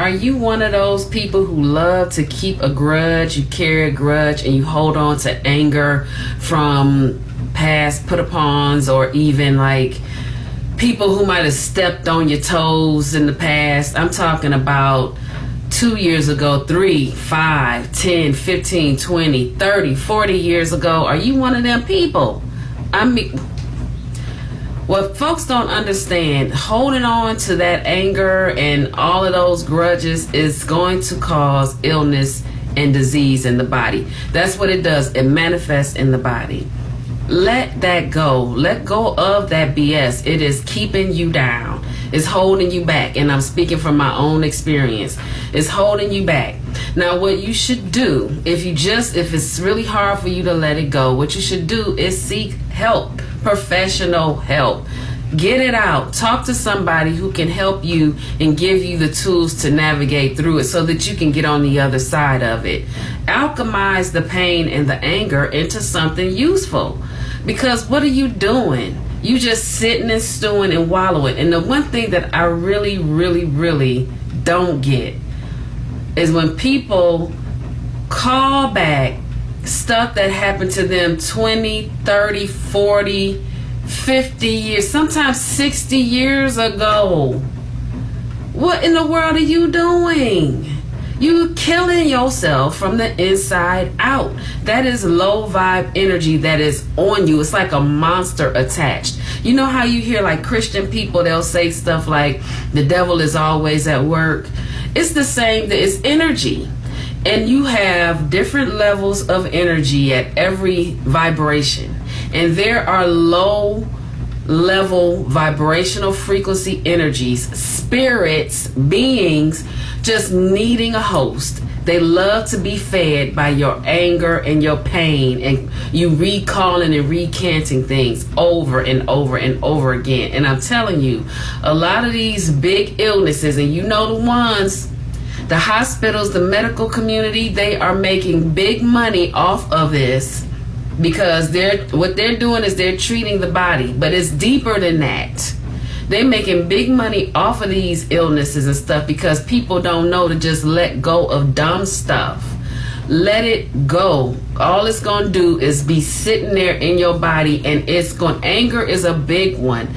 Are you one of those people who love to keep a grudge? You carry a grudge and you hold on to anger from past put-upons, or even like people who might have stepped on your toes in the past? I'm talking about 2 years ago, 3, 5, 10, 15, 20, 30, 40 years ago. Are you one of them people? I mean, what folks don't understand, holding on to that anger and all of those grudges is going to cause illness and disease in the body. That's what it does. It manifests in the body. Let that go. Let go of that BS. It is keeping you down. It's holding you back. And I'm speaking from my own experience. It's holding you back. Now, what you should do, if it's really hard for you to let it go, what you should do is seek help, professional help. Get it out. Talk to somebody who can help you and give you the tools to navigate through it so that you can get on the other side of it. Alchemize the pain and the anger into something useful. Because what are you doing? You just sitting and stewing and wallowing. And the one thing that I really, really, really don't get is when people call back stuff that happened to them 20, 30, 40, 50 years, sometimes 60 years ago. What in the world are you doing? You killing yourself from the inside out. That is low vibe energy that is on you. It's like a monster attached. You know how you hear like Christian people, they'll say stuff like the devil is always at work. It's the same. It's energy. And you have different levels of energy at every vibration. And there are low level vibrational frequency energies, spirits, beings just needing a host. They love to be fed by your anger and your pain, and you recalling and recanting things over and over and over again. And I'm telling you, a lot of these big illnesses, and you know the ones, the hospitals, the medical community, they are making big money off of this because what they're doing is they're treating the body, but it's deeper than that. They're making big money off of these illnesses and stuff because people don't know to just let go of dumb stuff. Let it go. All it's going to do is be sitting there in your body, and anger is a big one.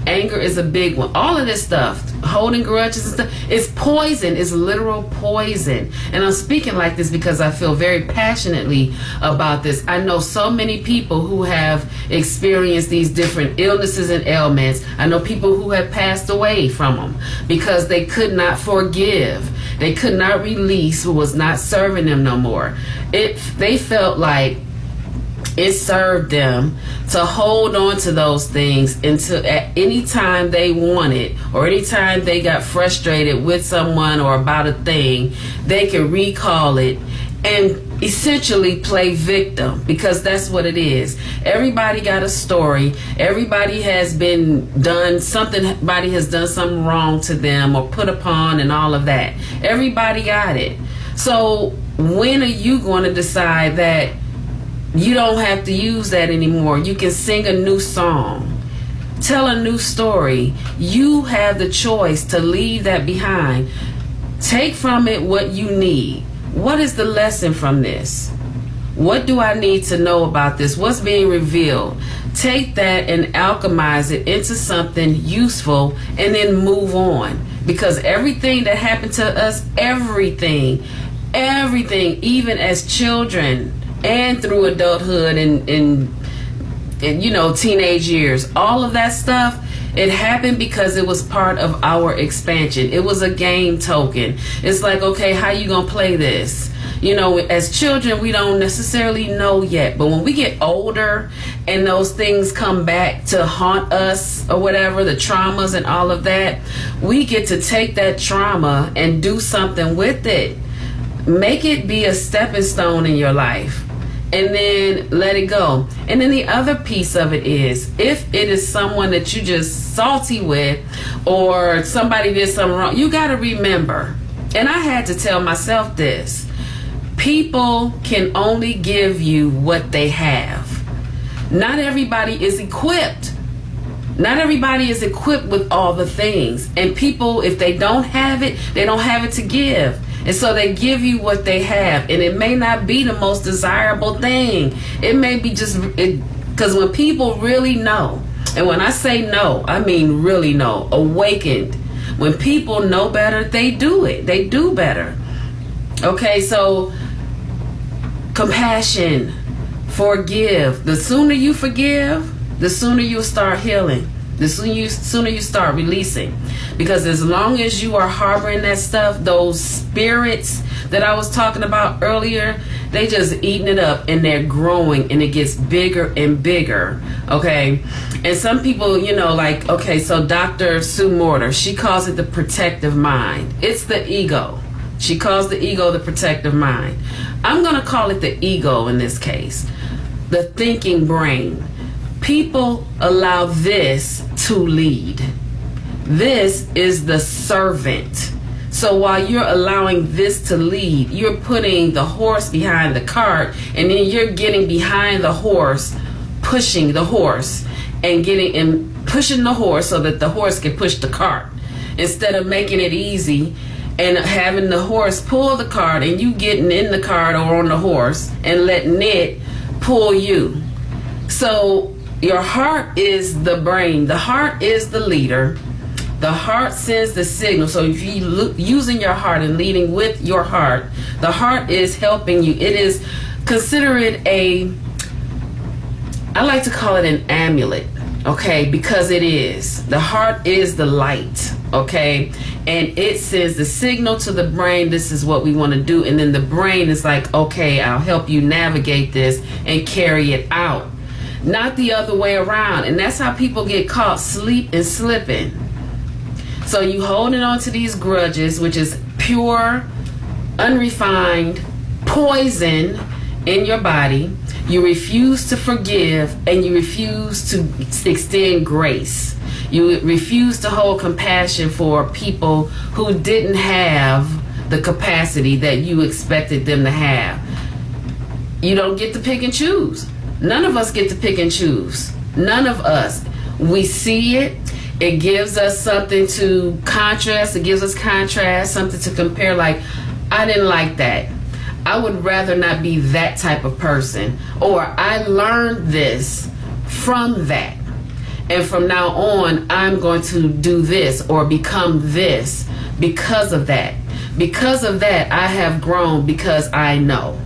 Anger is a big one. All of this stuff, holding grudges and stuff, is poison. It's literal poison. And I'm speaking like this because I feel very passionately about this. I know so many people who have experienced these different illnesses and ailments. I know people who have passed away from them because they could not forgive. They could not release what was not serving them no more. They felt like it served them to hold on to those things until at any time they wanted, or anytime they got frustrated with someone or about a thing, they could recall it and essentially play victim, because that's what it is. Everybody got a story. Everybody has somebody has done something wrong to them or put upon and all of that. Everybody got it. So when are you going to decide that you don't have to use that anymore? You can sing a new song, tell a new story. You have the choice to leave that behind. Take from it what you need. What is the lesson from this? What do I need to know about this? What's being revealed? Take that and alchemize it into something useful and then move on. Because everything that happened to us, everything, even as children, and through adulthood and teenage years, all of that stuff, it happened because it was part of our expansion. It was a game token. It's like, okay, how you gonna play this? As children, we don't necessarily know yet, but when we get older and those things come back to haunt us or whatever, the traumas and all of that, we get to take that trauma and do something with it. Make it be a stepping stone in your life, and then let it go. And then the other piece of it is, if it is someone that you just salty with, or somebody did something wrong, you got to remember, and I had to tell myself this: people can only give you what they have. Not everybody is equipped Not everybody is equipped with all the things. And people, if they don't have it, they don't have it to give. And so they give you what they have. And it may not be the most desirable thing. It may be just, because when people really know, and when I say know, I mean really know, awakened. When people know better, they do it. They do better. Okay, so compassion, forgive. The sooner you forgive, the sooner you start healing. The sooner you start releasing. Because as long as you are harboring that stuff, those spirits that I was talking about earlier, they just eating it up and they're growing and it gets bigger and bigger. Okay. And some people, you know, like, okay, so Dr. Sue Morter, she calls it the protective mind. It's the ego. She calls the ego the protective mind. I'm going to call it the ego in this case. The thinking brain. People allow this to lead. This is the servant. So while you're allowing this to lead, you're putting the horse behind the cart, and then you're getting behind the horse, pushing the horse, and pushing the horse so that the horse can push the cart, instead of making it easy and having the horse pull the cart and you getting in the cart or on the horse and letting it pull you. So your heart is the brain. The heart is the leader. The heart sends the signal. So if you using your heart and leading with your heart, the heart is helping you. It is, consider it I like to call it an amulet, okay? Because it is. The heart is the light, okay? And it sends the signal to the brain, this is what we want to do. And then the brain is like, okay, I'll help you navigate this and carry it out. Not the other way around. And that's how people get caught sleep and slipping. So you holding on to these grudges, which is pure, unrefined poison in your body. You refuse to forgive, and you refuse to extend grace. You refuse to hold compassion for people who didn't have the capacity that you expected them to have. You don't get to pick and choose. None of us get to pick and choose. None of us. We see it. It gives us something to contrast. It gives us contrast, something to compare. Like, I didn't like that. I would rather not be that type of person. Or I learned this from that. And from now on, I'm going to do this or become this because of that. Because of that, I have grown because I know.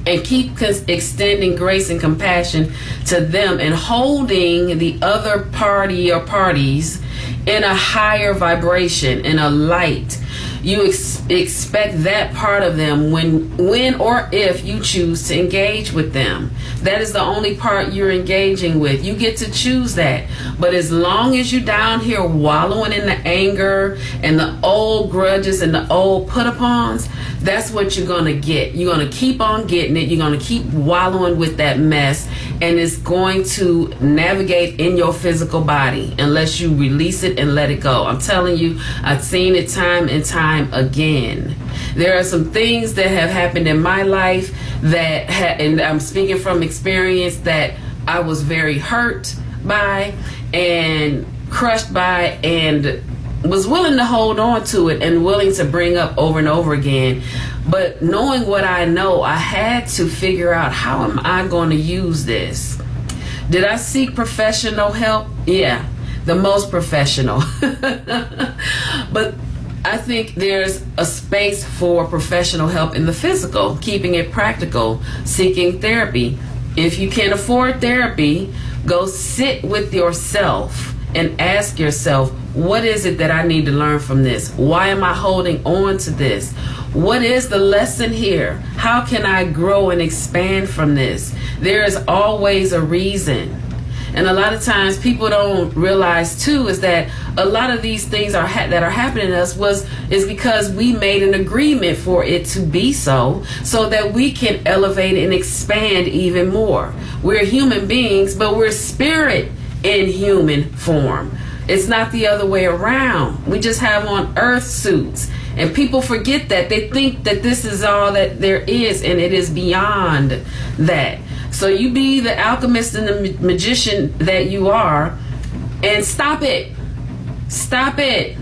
And keep extending grace and compassion to them and holding the other party or parties in a higher vibration, in a light. You expect that part of them when or if you choose to engage with them. That is the only part you're engaging with. You get to choose that. But as long as you're down here wallowing in the anger and the old grudges and the old put-upons, that's what you're going to get. You're going to keep on getting it. You're going to keep wallowing with that mess, and it's going to navigate in your physical body unless you release it and let it go. I'm telling you, I've seen it time and time again. There are some things that have happened in my life that, and I'm speaking from experience, that I was very hurt by and crushed by and was willing to hold on to it and willing to bring up over and over again. But knowing what I know, I had to figure out, how am I going to use this? Did I seek professional help? Yeah, the most professional. But I think there's a space for professional help in the physical, keeping it practical, seeking therapy. If you can't afford therapy, go sit with yourself and ask yourself, what is it that I need to learn from this? Why am I holding on to this? What is the lesson here? How can I grow and expand from this? There is always a reason. And a lot of times people don't realize too is that a lot of these things that are happening to us is because we made an agreement for it to be so that we can elevate and expand even more. We're human beings, but we're spirit in human form. It's not the other way around. We just have on earth suits. And people forget that. They think that this is all that there is, and it is beyond that. So you be the alchemist and the magician that you are. And stop it. Stop it.